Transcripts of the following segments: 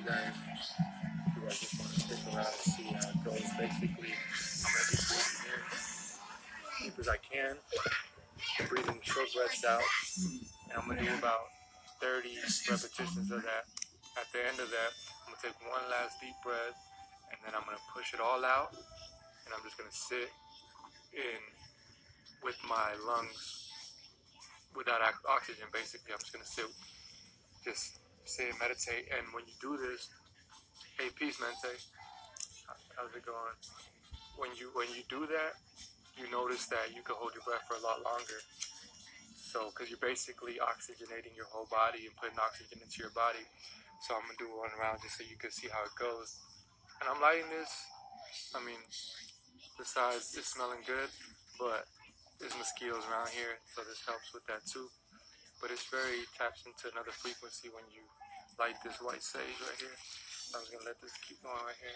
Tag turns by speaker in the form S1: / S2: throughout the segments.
S1: guys, if you guys just want to stick around and see how it goes. Basically, I'm going to be breathing in as deep as I can, breathing short breaths out, and I'm going to do about 30 repetitions of that. At the end of that, I'm going to take one last deep breath, and then I'm going to push it all out, and I'm just going to sit in with my lungs without oxygen. Basically, I'm just going to sit and meditate. And when you do this, hey, peace, Mente. How's it going? When you do that, you notice that you can hold your breath for a lot longer. So, because you're basically oxygenating your whole body and putting oxygen into your body. So I'm gonna do one round just so you can see how it goes. And I'm lighting this. I mean, besides it's smelling good, but there's mosquitoes around here, so this helps with that too. But it's very taps into another frequency when you light this white sage right here. So I'm just gonna let this keep going right here,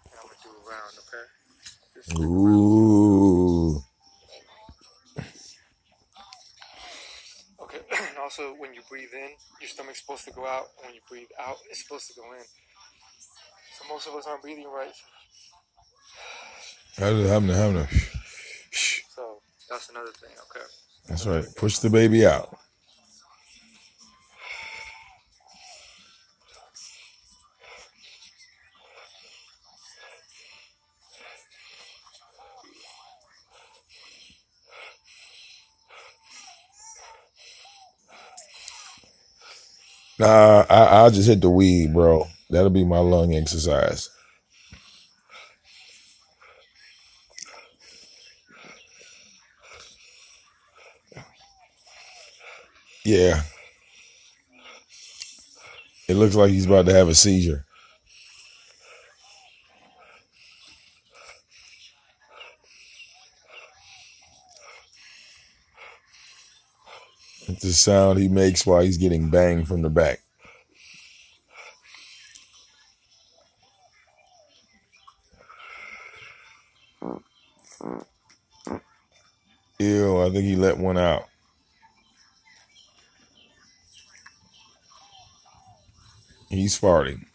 S1: and I'm gonna do a round, okay? Just
S2: Ooh.
S1: Okay. And also, when you breathe in, your stomach's supposed to go out, and when you breathe out, it's supposed to go in. So most of us aren't breathing right.
S2: Having
S1: So that's another thing, okay?
S2: That's right. Push the baby out. Nah, I'll just hit the weed, bro. That'll be my lung exercise. Yeah. It looks like he's about to have a seizure. It's the sound he makes while he's getting banged from the back. Ew, I think he let one out. He's farting.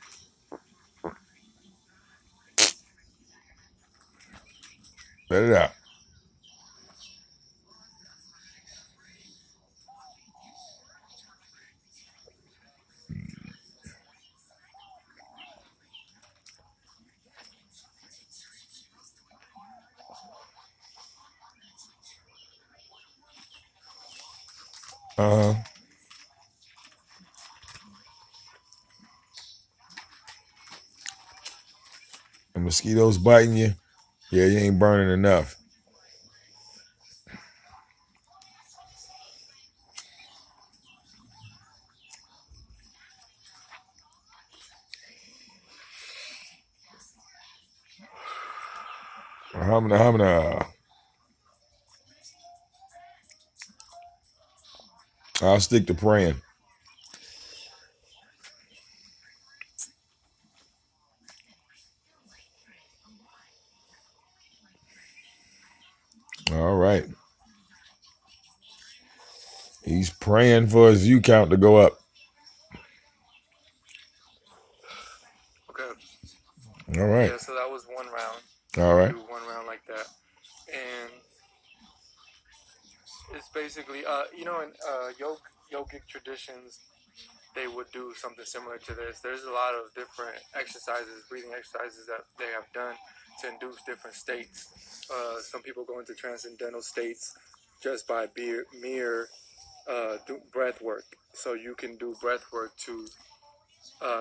S2: Let it out. Uh-huh. The mosquitoes biting you. Yeah, you ain't burning enough. Hamna. I'll stick to praying. All right. He's praying for his view count to go up.
S1: Okay.
S2: All right.
S1: Yeah, so that was one round.
S2: All right.
S1: Do one round like that. And it's basically, in yogic traditions, they would do something similar to this. There's a lot of different exercises, breathing exercises that they have done to induce different states. Some people go into transcendental states just by mere breath work. So you can do breath work to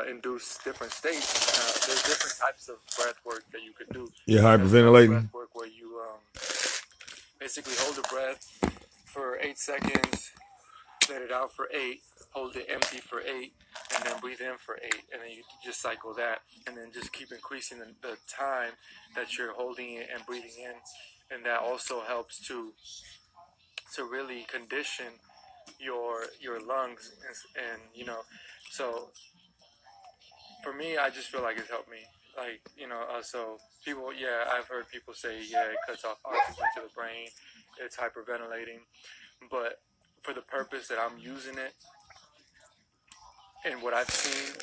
S1: induce different states. There's different types of breath work that you could do.
S2: You're hyperventilating?
S1: Breath work where you basically hold the breath for 8 seconds, let it out for 8, hold it empty for 8, and then breathe in for 8, and then you just cycle that, and then just keep increasing the time that you're holding it and breathing in, and that also helps to really condition your lungs, and so for me, I just feel like it's helped me. So people, I've heard people say, it cuts off oxygen to the brain, it's hyperventilating, but for the purpose that I'm using it and what I've seen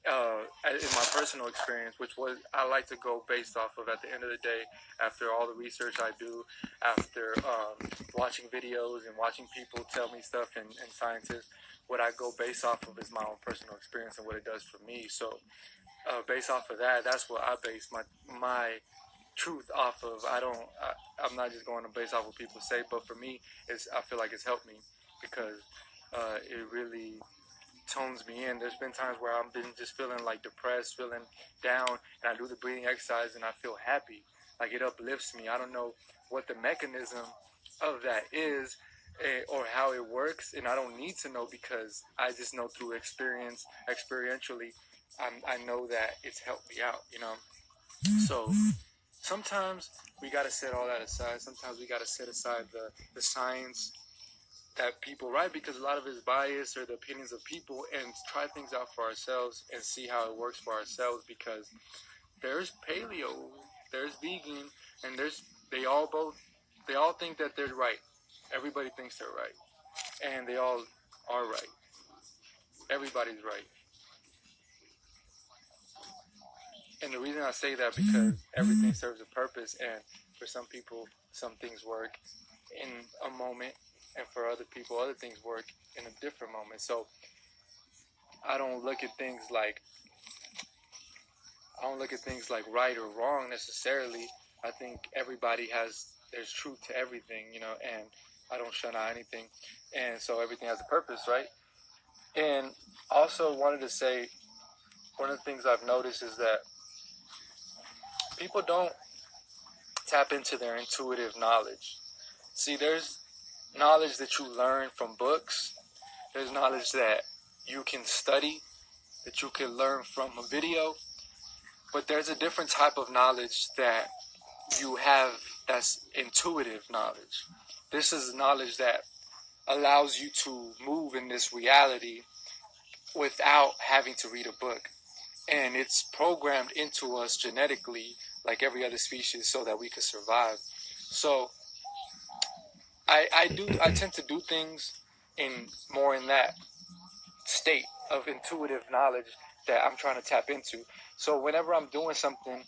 S1: in my personal experience, which was I like to go based off of at the end of the day, after all the research I do, after watching videos and watching people tell me stuff and scientists, what I go based off of is my own personal experience and what it does for me. So based off of that, that's what I base my truth off of. I'm not just going to base off what people say, but for me, I feel like it's helped me because it really tones me in. There's been times where I've been just feeling like depressed, feeling down, and I do the breathing exercise and I feel happy. Like it uplifts me. I don't know what the mechanism of that is or how it works, and I don't need to know because I just know through experientially, I know that it's helped me out, you know. So sometimes we got to set all that aside. Sometimes we got to set aside the science that people write because a lot of it is bias or the opinions of people, and try things out for ourselves and see how it works for ourselves, because there's paleo, there's vegan, and they all think that they're right. Everybody thinks they're right, and they all are right. Everybody's right. And the reason I say that because everything serves a purpose, and for some people some things work in a moment, and for other people other things work in a different moment. So I don't look at things like right or wrong necessarily. I think there's truth to everything, you know, and I don't shun out anything, and so everything has a purpose, right? And also wanted to say, one of the things I've noticed is that people don't tap into their intuitive knowledge. See, there's knowledge that you learn from books. There's knowledge that you can study, that you can learn from a video. But there's a different type of knowledge that you have that's intuitive knowledge. This is knowledge that allows you to move in this reality without having to read a book. And it's programmed into us genetically, like every other species, so that we could survive. So I tend to do things in that state of intuitive knowledge that I'm trying to tap into. So whenever I'm doing something,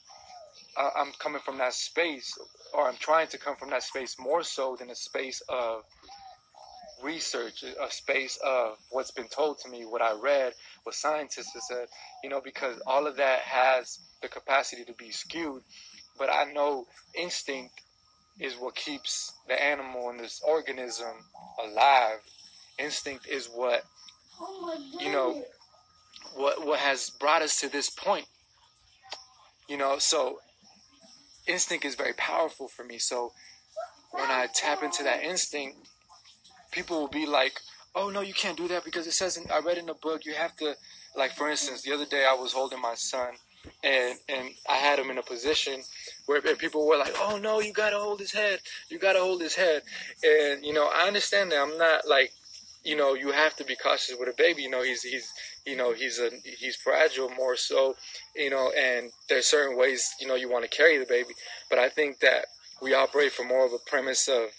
S1: I'm coming from that space, or I'm trying to come from that space more so than a space of research, a space of what's been told to me, what I read, what scientists have said, you know, because all of that has the capacity to be skewed. But I know instinct is what keeps the animal and this organism alive. Instinct is what, you know, what has brought us to this point, you know. So instinct is very powerful for me. So when I tap into that instinct, people will be like, oh no, you can't do that because it says I read in a book you have to, like, for instance, the other day I was holding my son and I had him in a position where people were like, oh no, you gotta hold his head, and you know, I understand that. I'm not like, you know, you have to be cautious with a baby, you know, he's fragile more so, you know, and there's certain ways, you know, you want to carry the baby, but I think that we operate from more of a premise of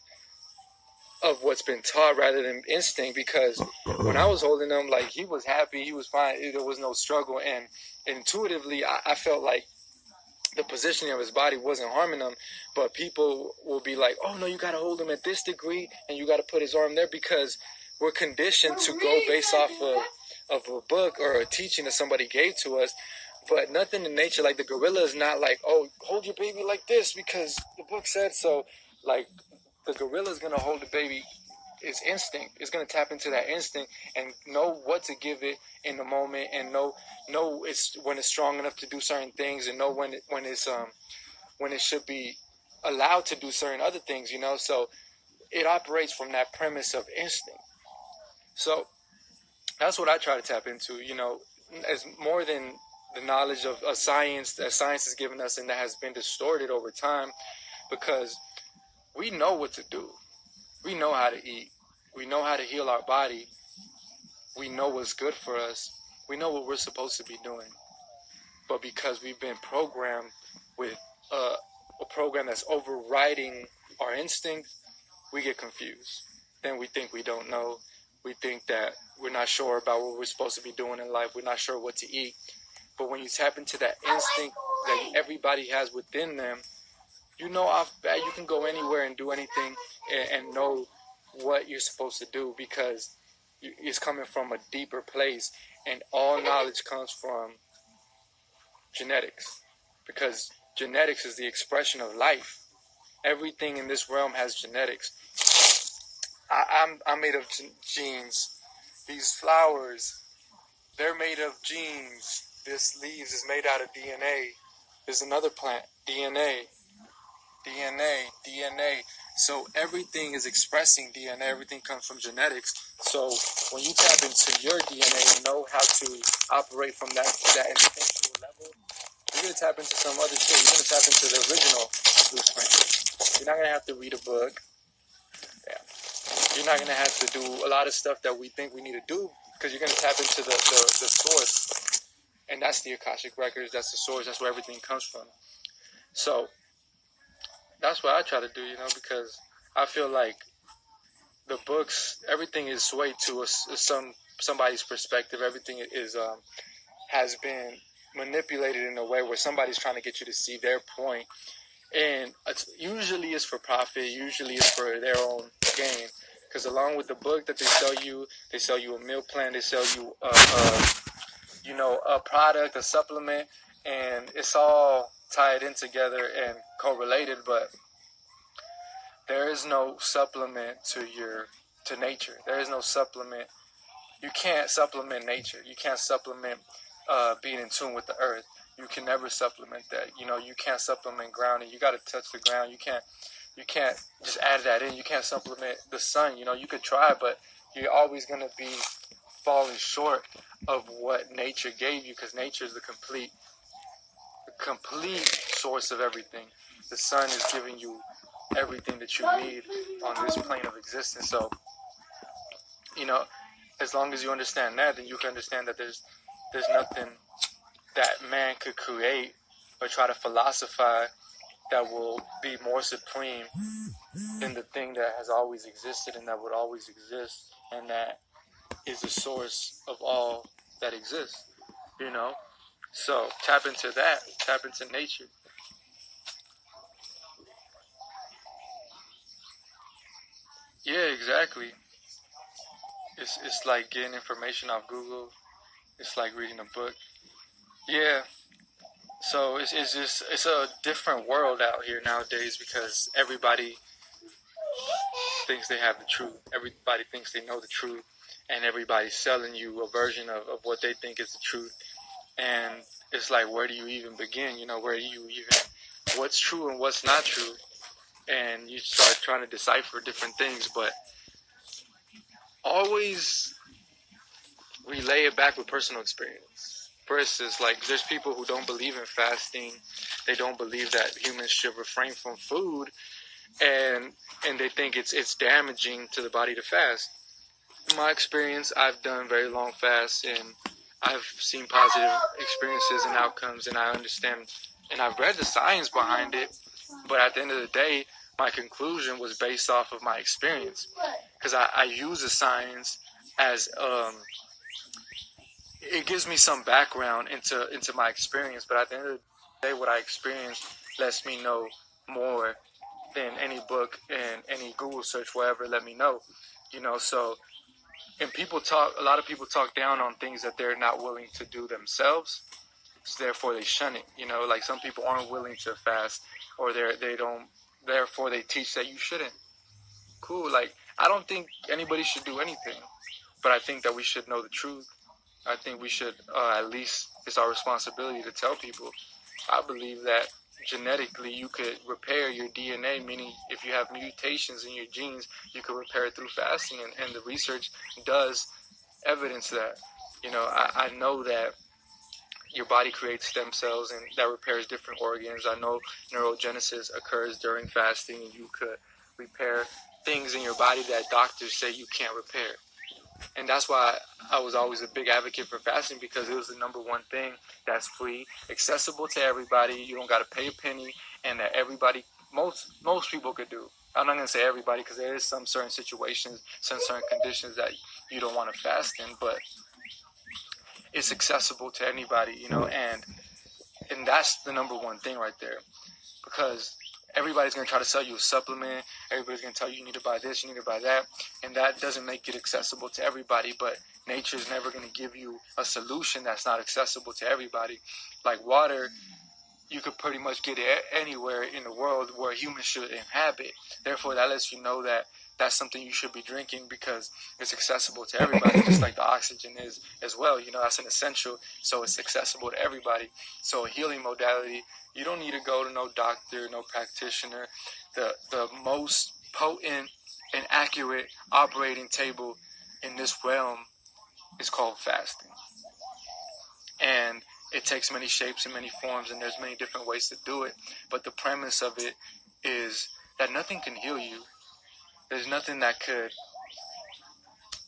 S1: what's been taught rather than instinct, because when I was holding him, like, he was happy, he was fine, there was no struggle, and intuitively I felt like the positioning of his body wasn't harming him. But people will be like, oh no, you got to hold him at this degree and you got to put his arm there, because we're conditioned to go based off of a book or a teaching that somebody gave to us. But nothing in nature, like the gorilla is not like, oh, hold your baby like this because the book said so. Like, the gorilla is going to hold the baby. It's instinct. It's going to tap into that instinct and know what to give it in the moment, and know it's when it's strong enough to do certain things, and know when it should be allowed to do certain other things, you know. So it operates from that premise of instinct. So that's what I try to tap into, you know, as more than the knowledge of a science that science has given us and that has been distorted over time, because we know what to do. We know how to eat. We know how to heal our body. We know what's good for us. We know what we're supposed to be doing. But because we've been programmed with a program that's overriding our instinct, we get confused. Then we think we don't know. We think that we're not sure about what we're supposed to be doing in life. We're not sure what to eat. But when you tap into that instinct that everybody has within them, you know off bat you can go anywhere and do anything and know what you're supposed to do because it's coming from a deeper place. And all knowledge comes from genetics, because genetics is the expression of life. Everything in this realm has genetics. I'm made of genes. These flowers, they're made of genes. This leaves is made out of DNA. There's another plant, DNA. So everything is expressing DNA. Everything comes from genetics. So when you tap into your DNA and know how to operate from that instinctual level, you're going to tap into some other shit. You're going to tap into the original blueprint. You're not going to have to read a book. Yeah. You're not going to have to do a lot of stuff that we think we need to do, because you're going to tap into the source. And that's the Akashic Records. That's the source. That's where everything comes from. So that's what I try to do, because I feel like the books, everything is swayed to somebody's perspective. Everything is has been manipulated in a way where somebody's trying to get you to see their point. And usually it's for profit. Usually it's for their own gain. Because along with the book that they sell you a meal plan. They sell you a product, a supplement, and it's all tied in together and correlated. But there is no supplement to nature. There is no supplement. You can't supplement nature. You can't supplement being in tune with the earth. You can never supplement that. You can't supplement grounding. You got to touch the ground. You can't just add that in. You can't supplement the sun. You could try, but you're always going to be falling short of what nature gave you, because nature is the complete source of everything. The sun is giving you everything that you need on this plane of existence. So, as long as you understand that, then you can understand that there's nothing that man could create or try to philosophize that will be more supreme than the thing that has always existed and that would always exist, and that is the source of all that exists. So tap into that. Tap into nature. Yeah, exactly. It's like getting information off Google. It's like reading a book. Yeah. So it's a different world out here nowadays, because everybody thinks they have the truth. Everybody thinks they know the truth, and everybody's selling you a version of what they think is the truth. And it's like, where do you even begin? What's true and what's not true? And you start trying to decipher different things, but always relay it back with personal experience. For instance, like, there's people who don't believe in fasting. They don't believe that humans should refrain from food, and they think it's damaging to the body to fast. In my experience, I've done very long fasts, and I've seen positive experiences and outcomes, and I understand, and I've read the science behind it. But at the end of the day, my conclusion was based off of my experience, because I use the science as it gives me some background into my experience. But at the end of the day, what I experienced lets me know more than any book and any Google search will ever let me know. So, and a lot of people talk down on things that they're not willing to do themselves, so therefore they shun it. Like, some people aren't willing to fast, or they don't, therefore they teach that you shouldn't. Cool. Like, I don't think anybody should do anything, but I think that we should know the truth. I think we should, at least it's our responsibility to tell people. I believe that genetically you could repair your DNA, meaning if you have mutations in your genes, you could repair it through fasting, and the research does evidence that. I know that your body creates stem cells, and that repairs different organs. I know neurogenesis occurs during fasting, and you could repair things in your body that doctors say you can't repair. And that's why I was always a big advocate for fasting, because it was the number one thing that's free, accessible to everybody. You don't got to pay a penny, and that everybody, most people could do. I'm not going to say everybody, because there is some certain situations, some certain conditions that you don't want to fast in. But it's accessible to anybody, you know, and that's the number one thing right there, because everybody's going to try to sell you a supplement. Everybody's going to tell you need to buy this, you need to buy that, and that doesn't make it accessible to everybody. But nature is never going to give you a solution that's not accessible to everybody. Like water, you could pretty much get it anywhere in the world where humans should inhabit. Therefore, that lets you know that that's something you should be drinking because it's accessible to everybody, just like the oxygen is as well. You know, that's an essential, so it's accessible to everybody. So a healing modality, you don't need to go to no doctor, no practitioner. The most potent and accurate operating table in this realm is called fasting. And it takes many shapes and many forms, and there's many different ways to do it. But the premise of it is that nothing can heal you. There's nothing that could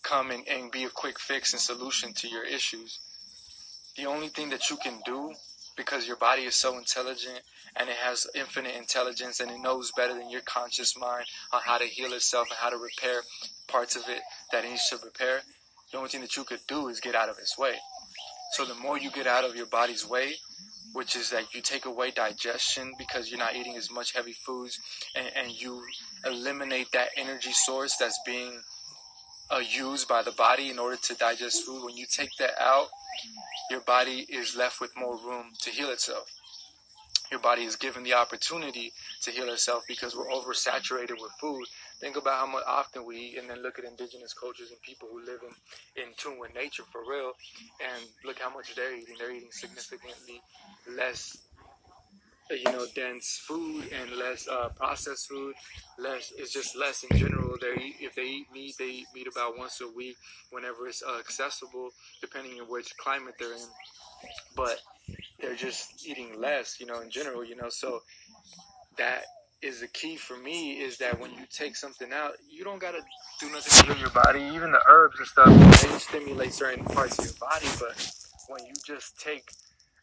S1: come and be a quick fix and solution to your issues. The only thing that you can do, because your body is so intelligent and it has infinite intelligence and it knows better than your conscious mind on how to heal itself and how to repair parts of it that it needs to repair, the only thing that you could do is get out of its way. So the more you get out of your body's way, which is that you take away digestion because you're not eating as much heavy foods, and you eliminate that energy source that's being used by the body in order to digest food. When you take that out, your body is left with more room to heal itself. Your body is given the opportunity to heal itself because we're oversaturated with food. Think about how much often we eat, and then look at indigenous cultures and people who live in tune with nature for real, and look how much they're eating. They're eating significantly less, dense food and less processed food. It's just less in general. If they eat meat, they eat meat about once a week whenever it's accessible, depending on which climate they're in. But they're just eating less, in general, so that is the key for me, is that when you take something out, you don't got to do nothing to heal your body. Even the herbs and stuff, they stimulate certain parts of your body, but when you just take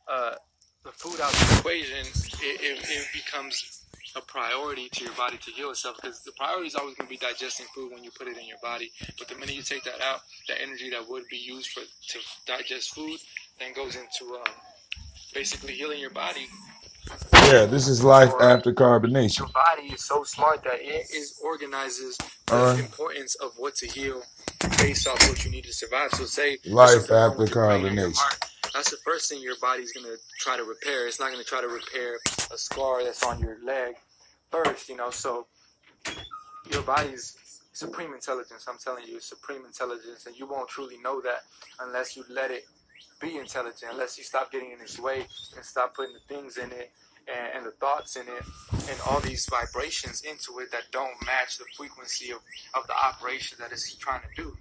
S1: the food out of the equation, it becomes a priority to your body to heal itself, because the priority is always going to be digesting food when you put it in your body. But the minute you take that out, that energy that would be used to digest food then goes into basically healing your body.
S2: Yeah, this is life after carbonation.
S1: Your body is so smart that it organizes the importance of what to heal based off what you need to survive. So say
S2: life after carbonation.
S1: That's the first thing your body's going to try to repair. It's not going to try to repair a scar that's on your leg first, So your body's supreme intelligence. I'm telling you, supreme intelligence, and you won't truly know that unless you let it be intelligent, unless you stop getting in its way and stop putting the things in it and the thoughts in it and all these vibrations into it that don't match the frequency of the operation that it's trying to do.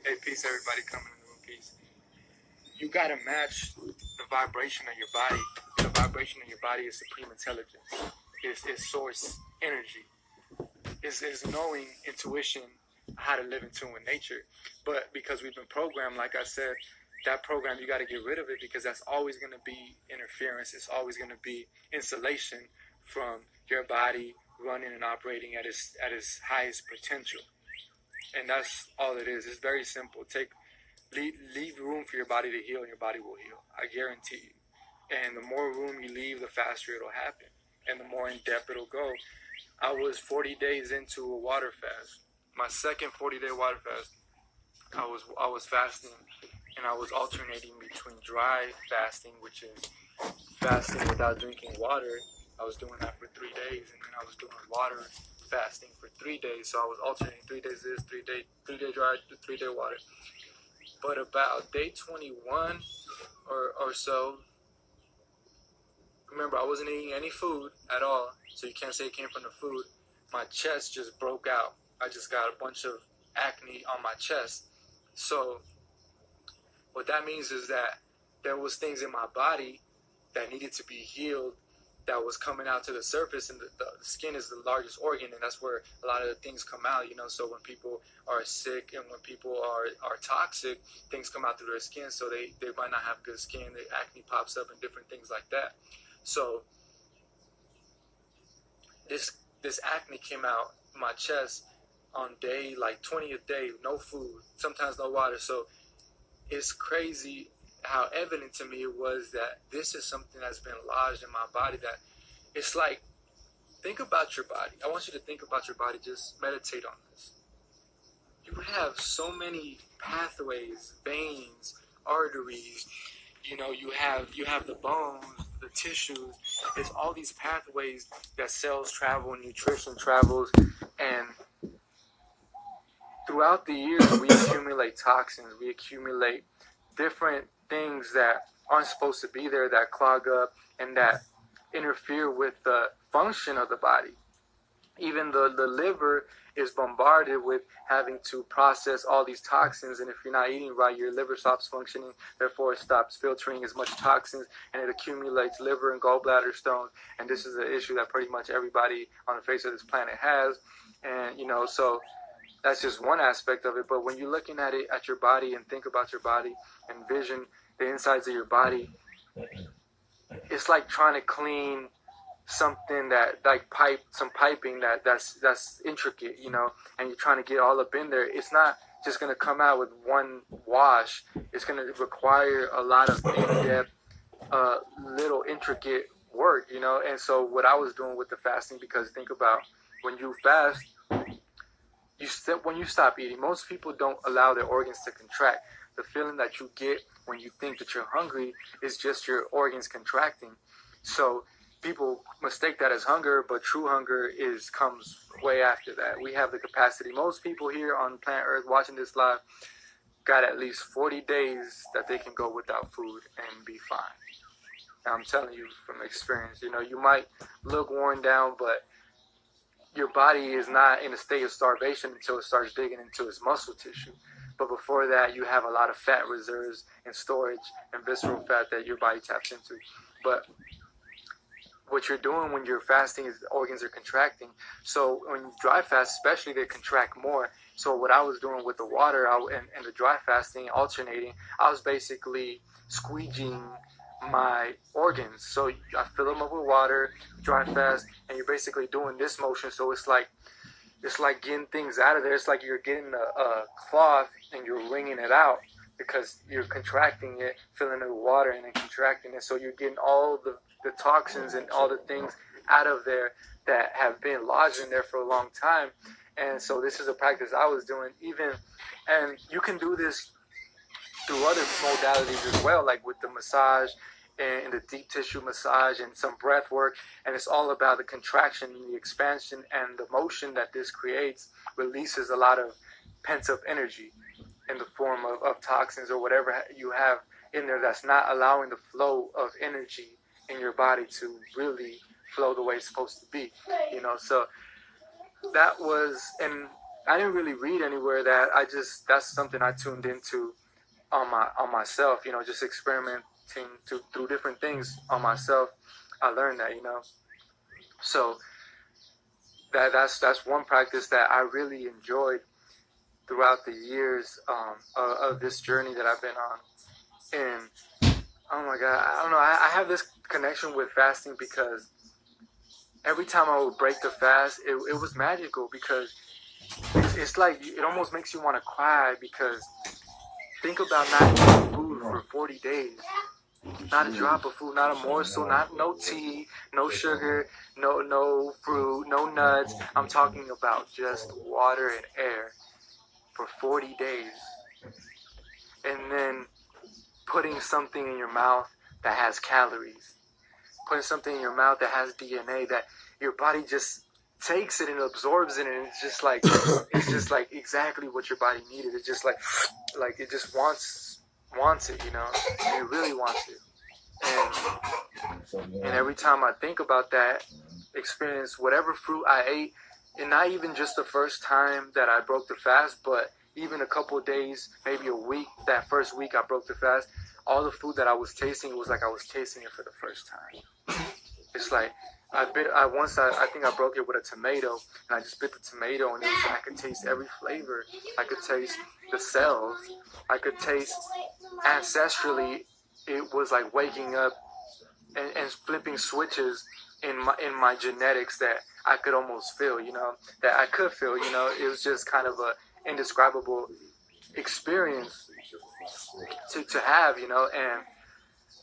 S1: Hey, peace, everybody coming in the room, peace. You got to match the vibration of your body. The vibration of your body is supreme intelligence. It's source energy. It's knowing, intuition, how to live in tune with nature. But because we've been programmed, like I said, that program, you got to get rid of it, because that's always going to be interference. It's always going to be insulation from your body running and operating at its highest potential. And that's all it is. It's very simple. Leave room for your body to heal, and your body will heal. I guarantee you. And the more room you leave, the faster it'll happen, and the more in depth it'll go. I was 40 days into a water fast. My second 40-day water fast. I was fasting, and I was alternating between dry fasting, which is fasting without drinking water. I was doing that for 3 days, and then I was doing water fasting for 3 days. So I was alternating 3 days this, 3 day dry, 3 day water. But about day 21 or so, remember, I wasn't eating any food at all, so you can't say it came from the food. My chest just broke out. I just got a bunch of acne on my chest. So what that means is that there was things in my body that needed to be healed that was coming out to the surface, and the skin is the largest organ, and that's where a lot of the things come out, So when people are sick and when people are toxic, things come out through their skin, so they might not have good skin. The acne pops up and different things like that. So this acne came out my chest on day like 20th day, no food, sometimes no water. So it's crazy how evident to me it was that this is something that's been lodged in my body, that it's like, think about your body. I want you to think about your body. Just meditate on this. You have so many pathways, veins, arteries. You know, you have the bones, the tissues. It's all these pathways that cells travel, nutrition travels, and throughout the years we accumulate toxins. We accumulate different things that aren't supposed to be there, that clog up and that interfere with the function of the body. Even the liver is bombarded with having to process all these toxins, and if you're not eating right, your liver stops functioning, therefore it stops filtering as much toxins, and it accumulates liver and gallbladder stones. And this is an issue that pretty much everybody on the face of this planet has. And you know, so that's just one aspect of it. But when you're looking at it, at your body, and think about your body and vision the insides of your body, it's like trying to clean something that, like some piping that's intricate, you know, and you're trying to get all up in there. It's not just going to come out with one wash. It's going to require a lot of in-depth, little intricate work, you know. And so what I was doing with the fasting, because think about when you fast, when you stop eating, most people don't allow their organs to contract. The feeling that you get when you think that you're hungry is just your organs contracting. So people mistake that as hunger, but true hunger comes way after that. We have the capacity. Most people here on planet Earth watching this live got at least 40 days that they can go without food and be fine. Now, I'm telling you from experience, you know, you might look worn down, but your body is not in a state of starvation until it starts digging into its muscle tissue. But before that, you have a lot of fat reserves and storage and visceral fat that your body taps into. But what you're doing when you're fasting is the organs are contracting. So when you dry fast, especially, they contract more. So what I was doing with the water and the dry fasting, alternating, I was basically squeegeeing my organs. So I fill them up with water, dry fast, and you're basically doing this motion. So it's like getting things out of there. It's like you're getting a cloth and you're wringing it out, because you're contracting it, filling it with water, and then contracting it. So you're getting all the toxins and all the things out of there that have been lodged in there for a long time. And so this is a practice I was doing, and you can do this through other modalities as well, like with the massage and the deep tissue massage and some breath work. And it's all about the contraction and the expansion, and the motion that this creates releases a lot of pent-up energy in the form of toxins or whatever you have in there that's not allowing the flow of energy in your body to really flow the way it's supposed to be, you know. So that was, and I didn't really read anywhere that, that's something I tuned into on myself, you know, just experimenting through different things on myself. I learned that, you know. So that's one practice that I really enjoyed throughout the years of this journey that I've been on. And oh my God, I don't know, I have this connection with fasting, because every time I would break the fast, it was magical, because it's like, it almost makes you want to cry, because think about not eating food for 40 days. Not a drop of food, not a morsel, no tea, no sugar, no fruit, no nuts. I'm talking about just water and air for 40 days. And then putting something in your mouth that has calories. Putting something in your mouth that has DNA, that your body just takes it and absorbs it, and it's just like exactly what your body needed. It's just like it just wants it, you know. It really wants it. And every time I think about that experience, whatever fruit I ate, and not even just the first time that I broke the fast, but even a couple of days, maybe a week, that first week I broke the fast, all the food that I was tasting, it was like I was tasting it for the first time. It's like I think I broke it with a tomato, and I just bit the tomato, and I could taste every flavor. I could taste the cells. I could taste ancestrally. It was like waking up and flipping switches in my genetics that I could almost feel, you know, that I could feel, you know. It was just kind of a indescribable experience to have, you know. And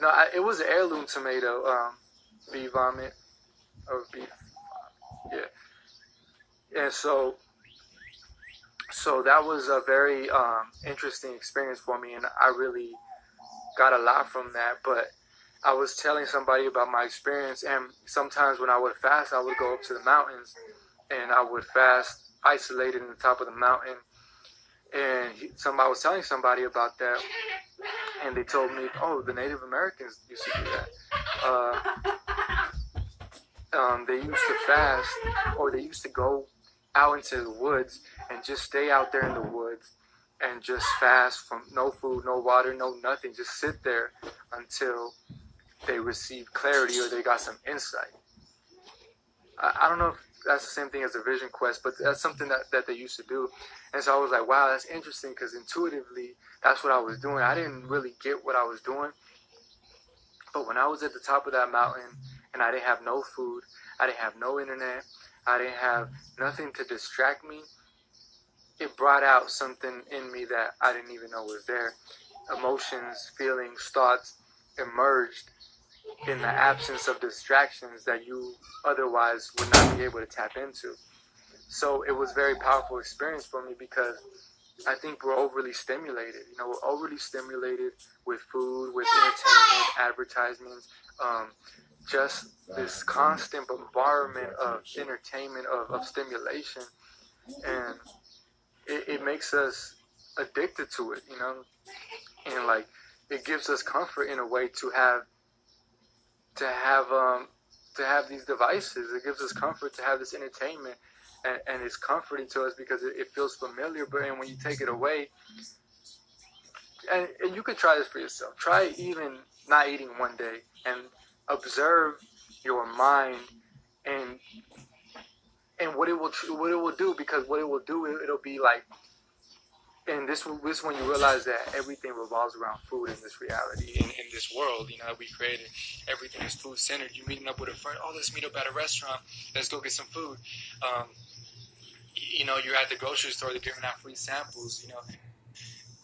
S1: no, it was an heirloom tomato, VicDamoane, or beef, yeah. And so that was a very interesting experience for me, and I really got a lot from that. But I was telling somebody about my experience, and sometimes when I would fast, I would go up to the mountains, and I would fast isolated in the top of the mountain. And I was telling somebody about that, and they told me, "Oh, the Native Americans used to do that. They used to fast, or they used to go out into the woods and just stay out there in the woods and just fast from no food, no water, no nothing. Just sit there until they received clarity or they got some insight." I don't know if that's the same thing as a vision quest, but that's something that they used to do. And so I was like, wow, that's interesting, because intuitively, that's what I was doing. I didn't really get what I was doing. But when I was at the top of that mountain and I didn't have no food, I didn't have no internet, I didn't have nothing to distract me, it brought out something in me that I didn't even know was there. Emotions, feelings, thoughts emerged in the absence of distractions that you otherwise would not be able to tap into. So it was a very powerful experience for me, because I think we're overly stimulated. You know, we're overly stimulated with food, with entertainment, advertisements, just this constant bombardment of entertainment, of stimulation. And it makes us addicted to it, you know? And like, it gives us comfort in a way to have these devices. It gives us comfort to have this entertainment, and it's comforting to us because it feels familiar. But when you take it away, and you can try this for yourself. Try even not eating one day and observe your mind and what it will do, because what it will do, it'll be like. And this when you realize that everything revolves around food in this reality, in this world, you know, that we created. Everything is food centered. You're meeting up with a friend. Oh, let's meet up at a restaurant. Let's go get some food. You know, you're at the grocery store. They're giving out free samples. You know,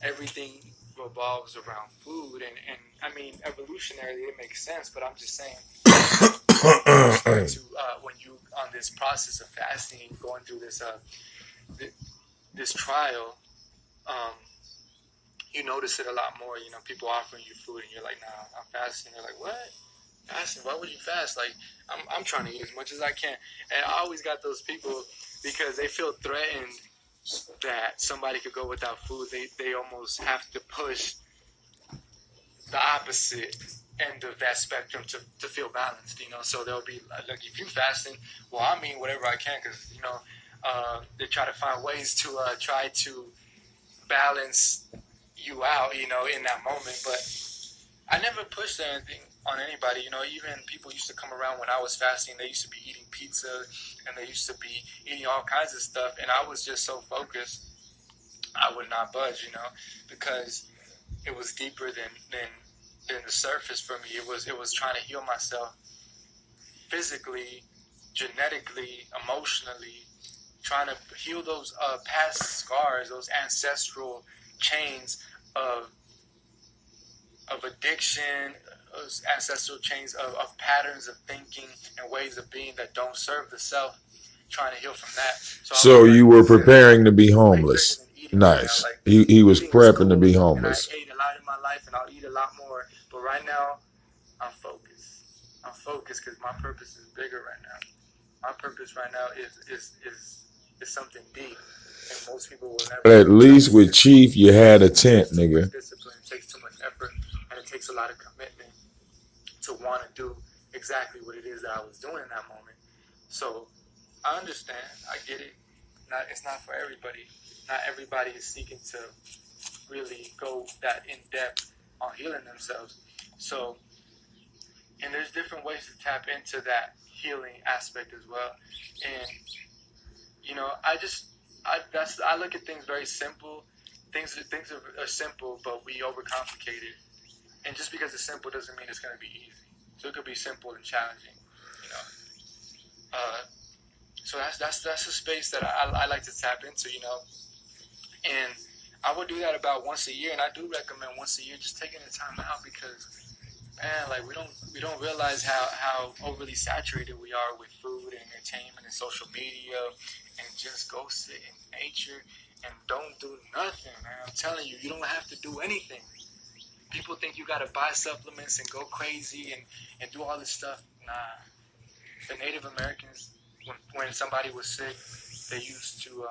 S1: everything revolves around food. And I mean, evolutionarily, it makes sense. But I'm just saying, when you on this process of fasting, going through this trial. You notice it a lot more. You know, people offering you food, and you're like, "Nah, I'm fasting." They're like, "What? Fasting? Why would you fast?" Like, I'm trying to eat as much as I can. And I always got those people, because they feel threatened that somebody could go without food. They almost have to push the opposite end of that spectrum to feel balanced. You know, so they'll be like, "If you're fasting, well, I mean whatever I can," because you know, they try to find ways to try to balance you out, you know, in that moment. But I never pushed anything on anybody. You know, even people used to come around when I was fasting. They used to be eating pizza, and they used to be eating all kinds of stuff, and I was just so focused, I would not budge, you know, because it was deeper than the surface for me. It was trying to heal myself physically, genetically, emotionally, trying to heal those past scars, those ancestral chains of addiction, those ancestral chains of patterns of thinking and ways of being that don't serve the self, trying to heal from that.
S2: So you were preparing to be homeless. Nice. He was prepping to be homeless.
S1: I ate a lot in my life, and I'll eat a lot more. But right now, I'm focused. I'm focused because my purpose is bigger right now. My purpose right now is something deep, and most people will never.
S2: At least with Chief, you had a tent, nigga.
S1: Discipline. It takes too much effort, and it takes a lot of commitment to want to do exactly what it is that I was doing in that moment. So I understand. I get it. It's not for everybody. Not everybody is seeking to really go that in depth on healing themselves. So, and there's different ways to tap into that healing aspect as well. And you know, I look at things very simple. Things are simple, but we overcomplicate it. And just because it's simple doesn't mean it's going to be easy. So it could be simple and challenging, you know. So that's a space that I like to tap into, you know. And I would do that about once a year, and I do recommend once a year just taking the time out because, man, like we don't realize how overly saturated we are with food and entertainment and social media, and just go sit in nature and don't do nothing, man. I'm telling you, you don't have to do anything. People think you gotta buy supplements and go crazy and do all this stuff. Nah. The Native Americans, when somebody was sick, they used to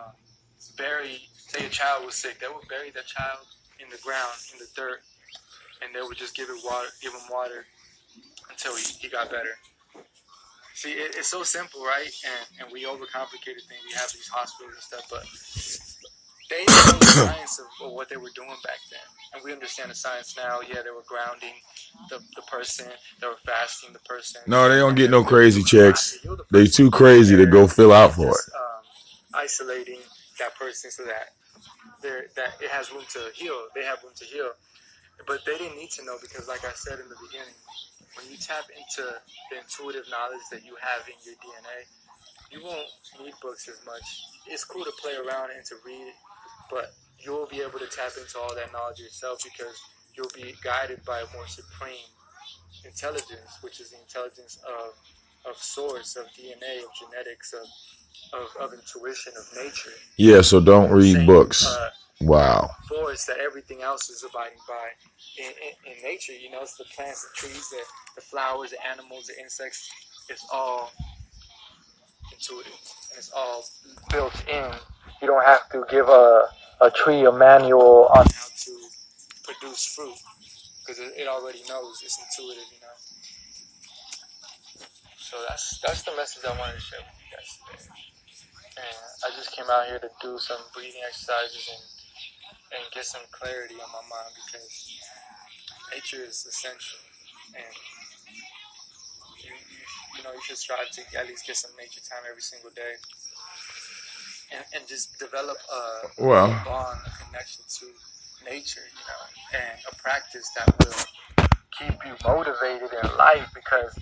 S1: bury, say a child was sick, they would bury that child in the ground, in the dirt, and they would just give him water until he got better. See, it's so simple, right? And we overcomplicated things. We have these hospitals and stuff, but they didn't know the science of what they were doing back then. And we understand the science now. Yeah, they were grounding the person. They were fasting the person.
S2: No, they don't get no crazy checks. They too crazy to go fill out for it.
S1: Isolating that person so that it has room to heal. They have room to heal. But they didn't need to know because, like I said in the beginning, when you tap into the intuitive knowledge that you have in your DNA, you won't need books as much. It's cool to play around and to read, but you'll be able to tap into all that knowledge yourself because you'll be guided by a more supreme intelligence, which is the intelligence of source, of DNA, of genetics, of intuition, of nature.
S2: Yeah, so don't read books. Wow.
S1: Force that everything else is abiding by in nature. You know, it's the plants, the trees, the flowers, the animals, the insects. It's all intuitive and it's all built in. You don't have to give a tree a manual on how to produce fruit because it already knows. It's intuitive, you know. So that's the message I wanted to share with you guys today. And I just came out here to do some breathing exercises and get some clarity on my mind because nature is essential, and you know you should strive to at least get some nature time every single day, and just develop a bond, a connection to nature, you know, and a practice that will keep you motivated in life because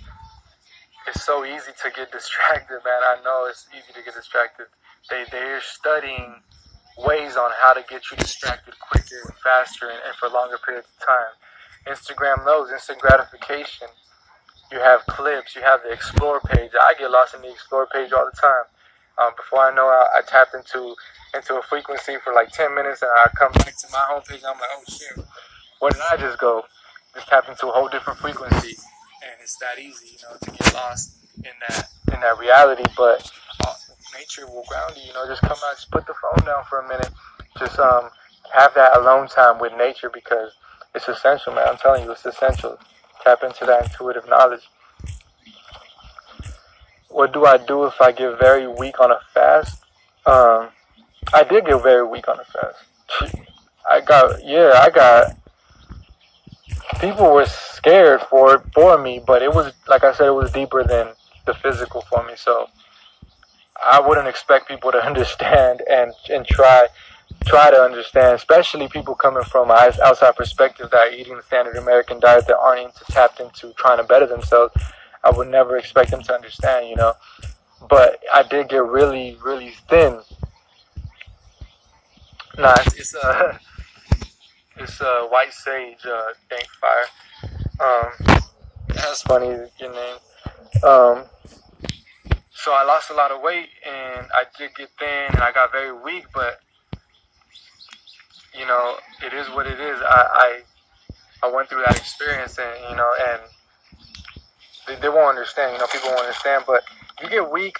S1: it's so easy to get distracted, man. I know it's easy to get distracted. They're studying ways on how to get you distracted quicker and faster and for longer periods of time. Instagram knows instant gratification. You have clips, you have the explore page. I get lost in the explore page all the time. Before I know I tapped into a frequency for like 10 minutes and I come back to my homepage and I'm like, oh shit, where did I just go? Just tapped into a whole different frequency. And it's that easy, you know, to get lost in that reality, but nature will ground you, you know, just come out, just put the phone down for a minute, just have that alone time with nature because it's essential, man. I'm telling you, it's essential. Tap into that intuitive knowledge. What do I do if I get very weak on a fast? I did get very weak on a fast. I got people were scared for me, but it was, like I said, it was deeper than the physical for me, so I wouldn't expect people to understand and try to understand, especially people coming from an outside perspective that are eating the standard American diet that aren't tapped into trying to better themselves. I would never expect them to understand, you know. But I did get really, really thin. Nah, it's white sage, dank fire. That's funny, your name. So I lost a lot of weight and I did get thin and I got very weak, but you know, it is what it is. I went through that experience and, you know, and they won't understand, you know, people won't understand, but you get weak.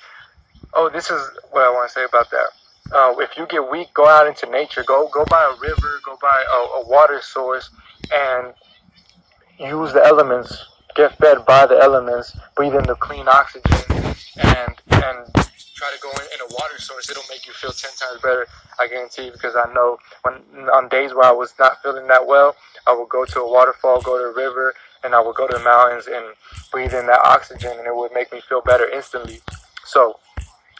S1: Oh, this is what I want to say about that. If you get weak, go out into nature, go by a river, go by a water source and use the elements, get fed by the elements, breathe in the clean oxygen and try to go in a water source. It'll make you feel 10 times better, I guarantee you, because I know on days where I was not feeling that well, I would go to a waterfall, go to a river, and I would go to the mountains and breathe in that oxygen, and it would make me feel better instantly. So,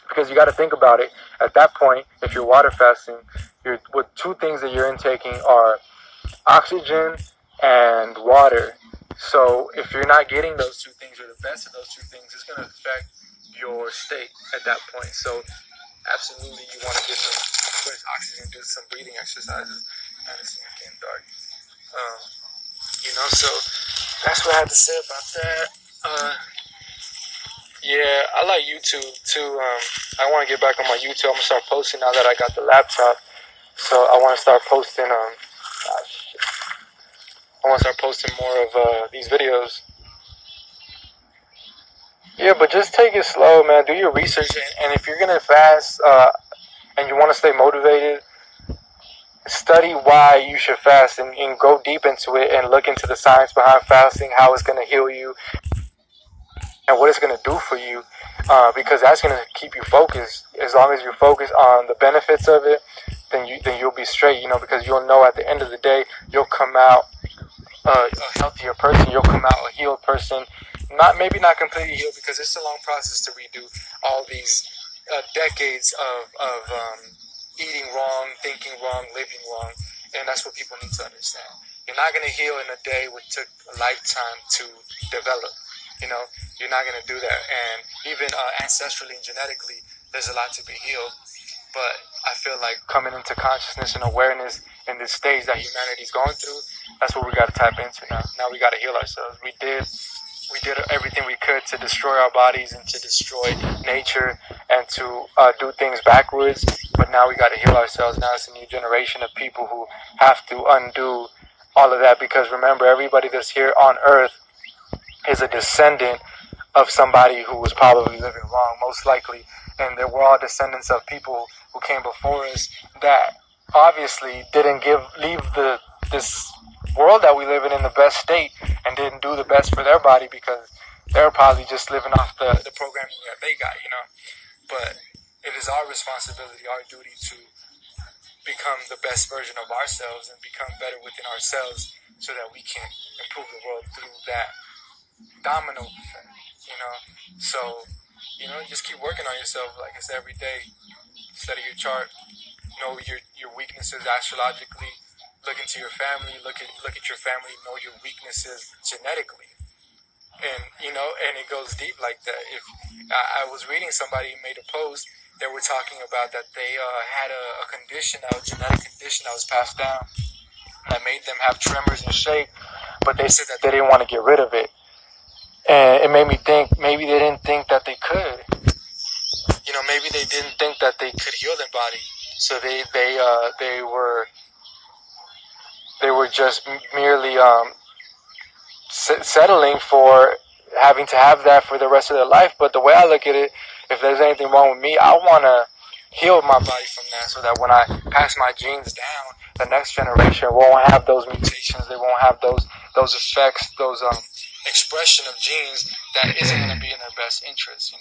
S1: because you got to think about it, at that point, if you're water fasting, with two things that you're intaking are oxygen and water. So if you're not getting those two things or the best of those two things, it's going to affect your state at that point. So absolutely you want to get some fresh oxygen, do some breathing exercises. And it's getting dark. So that's what I had to say about that. Yeah, I like YouTube too. I want to get back on my YouTube. I'm gonna start posting now that I got the laptop. So I want to start posting. I want to start posting more of these videos. Yeah, but just take it slow, man. Do your research, and if you're gonna fast and you want to stay motivated, study why you should fast and go deep into it and look into the science behind fasting, how it's gonna heal you, and what it's gonna do for you, because that's gonna keep you focused. As long as you focus on the benefits of it, then you'll be straight. Because you'll know at the end of the day you'll come out a healthier person. You'll come out a healed person. Maybe not completely healed, because it's a long process to redo all these decades of eating wrong, thinking wrong, living wrong, and that's what people need to understand. You're not gonna heal in a day, which took a lifetime to develop. You're not gonna do that, and even ancestrally and genetically, there's a lot to be healed. But I feel like coming into consciousness and awareness in this stage that humanity's going through, that's what we got to tap into now. Now we got to heal ourselves. We did everything we could to destroy our bodies and to destroy nature and to do things backwards. But now we got to heal ourselves. Now it's a new generation of people who have to undo all of that. Because remember, everybody that's here on Earth is a descendant of somebody who was probably living wrong, most likely. And we're all descendants of people who came before us that obviously didn't leave this world that we live in the best state, and didn't do the best for their body, because they're probably just living off the programming that they got, But it is our responsibility, our duty to become the best version of ourselves and become better within ourselves, so that we can improve the world through that domino effect, So, just keep working on yourself. Like I said, every day, study your chart, know your weaknesses astrologically, look into your family, look at your family, know your weaknesses genetically. And, and it goes deep like that. If I was reading, somebody made a post, they were talking about that they had a condition, a genetic condition that was passed down that made them have tremors and shake, but they said that they didn't want to get rid of it. And it made me think, maybe they didn't think that they could. Maybe they didn't think that they could heal their body. So they were just merely settling for having to have that for the rest of their life. But the way I look at it, if there's anything wrong with me, I want to heal my body from that, so that when I pass my genes down, the next generation won't have those mutations. They won't have those effects, those expression of genes that isn't going to be in their best interest,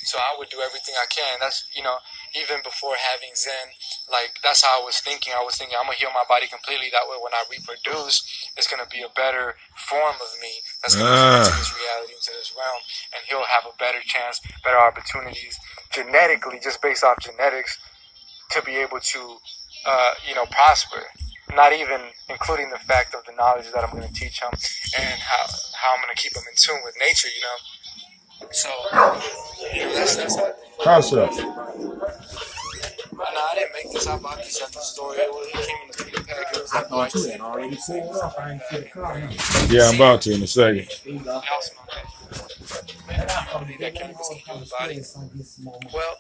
S1: So I would do everything I can. That's, even before having Zen, like, that's how I was thinking. I'm going to heal my body completely. That way, when I reproduce, it's going to be a better form of me that's going to come into this reality, into this realm. And he'll have a better chance, better opportunities genetically, just based off genetics, to be able to, prosper. Not even including the fact of the knowledge that I'm going to teach him, and how I'm going to keep him in tune with nature, So, that's how I think.
S2: How's that?
S1: No, I didn't make this. I bought this at the store. It came in the big pack. It was like white sand. Already pulled off. I ain't fit the car.
S2: Yeah, I'm about to in a second.
S1: That cannabis can heal the body. Well,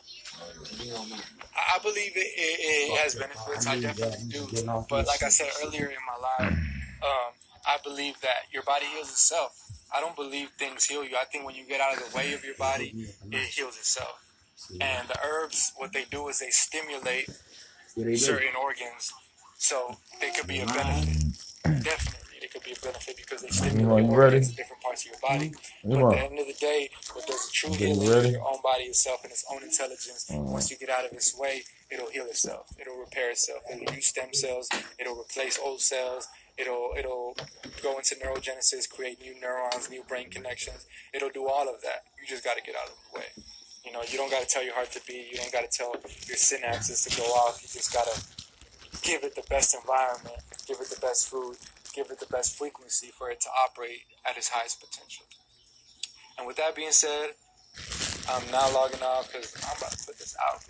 S1: I believe it has benefits. I definitely do. But like I said earlier in my live, I believe that your body heals itself. I don't believe things heal you. I think when you get out of the way of your body, it heals itself. And the herbs, what they do is they stimulate certain organs, so they could be a benefit. Definitely, they could be a benefit because they stimulate organs in different parts of your body. But at the end of the day, what does the true healing is your own body itself and its own intelligence. Once you get out of its way, it'll heal itself. It'll repair itself. It'll use stem cells. It'll replace old cells. It'll go into neurogenesis, create new neurons, new brain connections. It'll do all of that. You just got to get out of the way. You don't got to tell your heart to beat. You don't got to tell your synapses to go off. You just got to give it the best environment, give it the best food, give it the best frequency for it to operate at its highest potential. And with that being said, I'm now logging off because I'm about to put this out.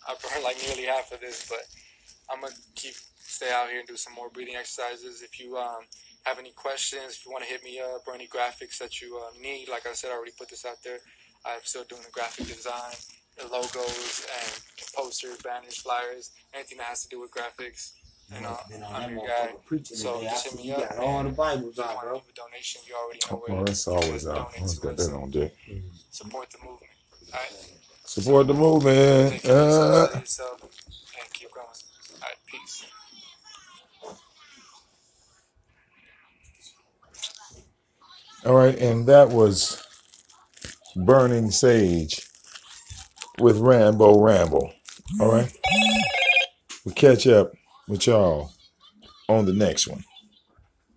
S1: I burned like nearly half of this, but I'm going to keep stay out here and do some more breathing exercises. If you have any questions, if you want to hit me up or any graphics that you need, like I said, I already put this out there. I'm still doing the graphic design, the logos, and posters, banners, flyers, anything that has to do with graphics. And I'm your guy. So just hit me up.
S3: Got all the Bibles out, bro.
S1: Leave a donation. You already know where.
S2: Oh, that's always out.
S1: Donate
S2: Let's
S1: to
S2: get
S1: us.
S2: that on deck.
S1: Support the movement. All right.
S2: Support the movement.
S1: Take care of yourself and keep going. All right. Peace.
S2: All right, and that was Burning Sage with Rambo Ramble. All right. We'll catch up with y'all on the next one.